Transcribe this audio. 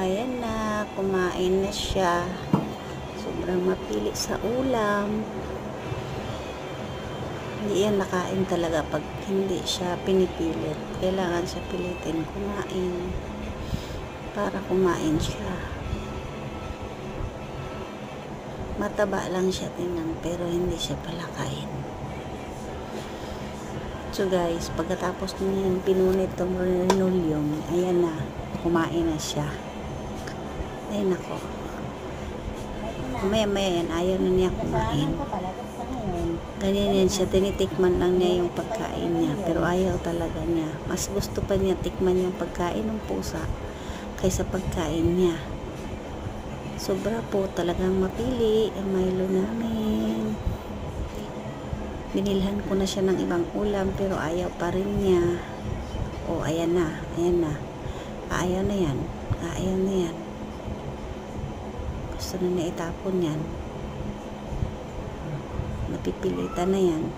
Ayan na, kumain na siya. Sobrang mapili sa ulam. Hindi yan nakain talaga pag hindi siya pinipilit. Kailangan siya pilitin kumain para kumain siya. Mataba lang siya tingnan pero hindi siya palakain. So guys, pagkatapos niyan pinunit tong linoleum, ayan na, kumain na siya. Ay nako. Maya yan, ayaw na niya kumain. Ganyan yan siya, tinitikman lang niya yung pagkain niya, pero ayaw talaga niya. Mas gusto pa niya tikman yung pagkain ng pusa kaysa pagkain niya. Sobra po talagang mapili ang Milo namin. Binilhan ko na siya ng ibang ulam pero ayaw pa rin niya. Oh, ayan na, ayan na. Ayaw na yan, ayaw na yan. Gusto na itapon yan. Napipilitan na yan.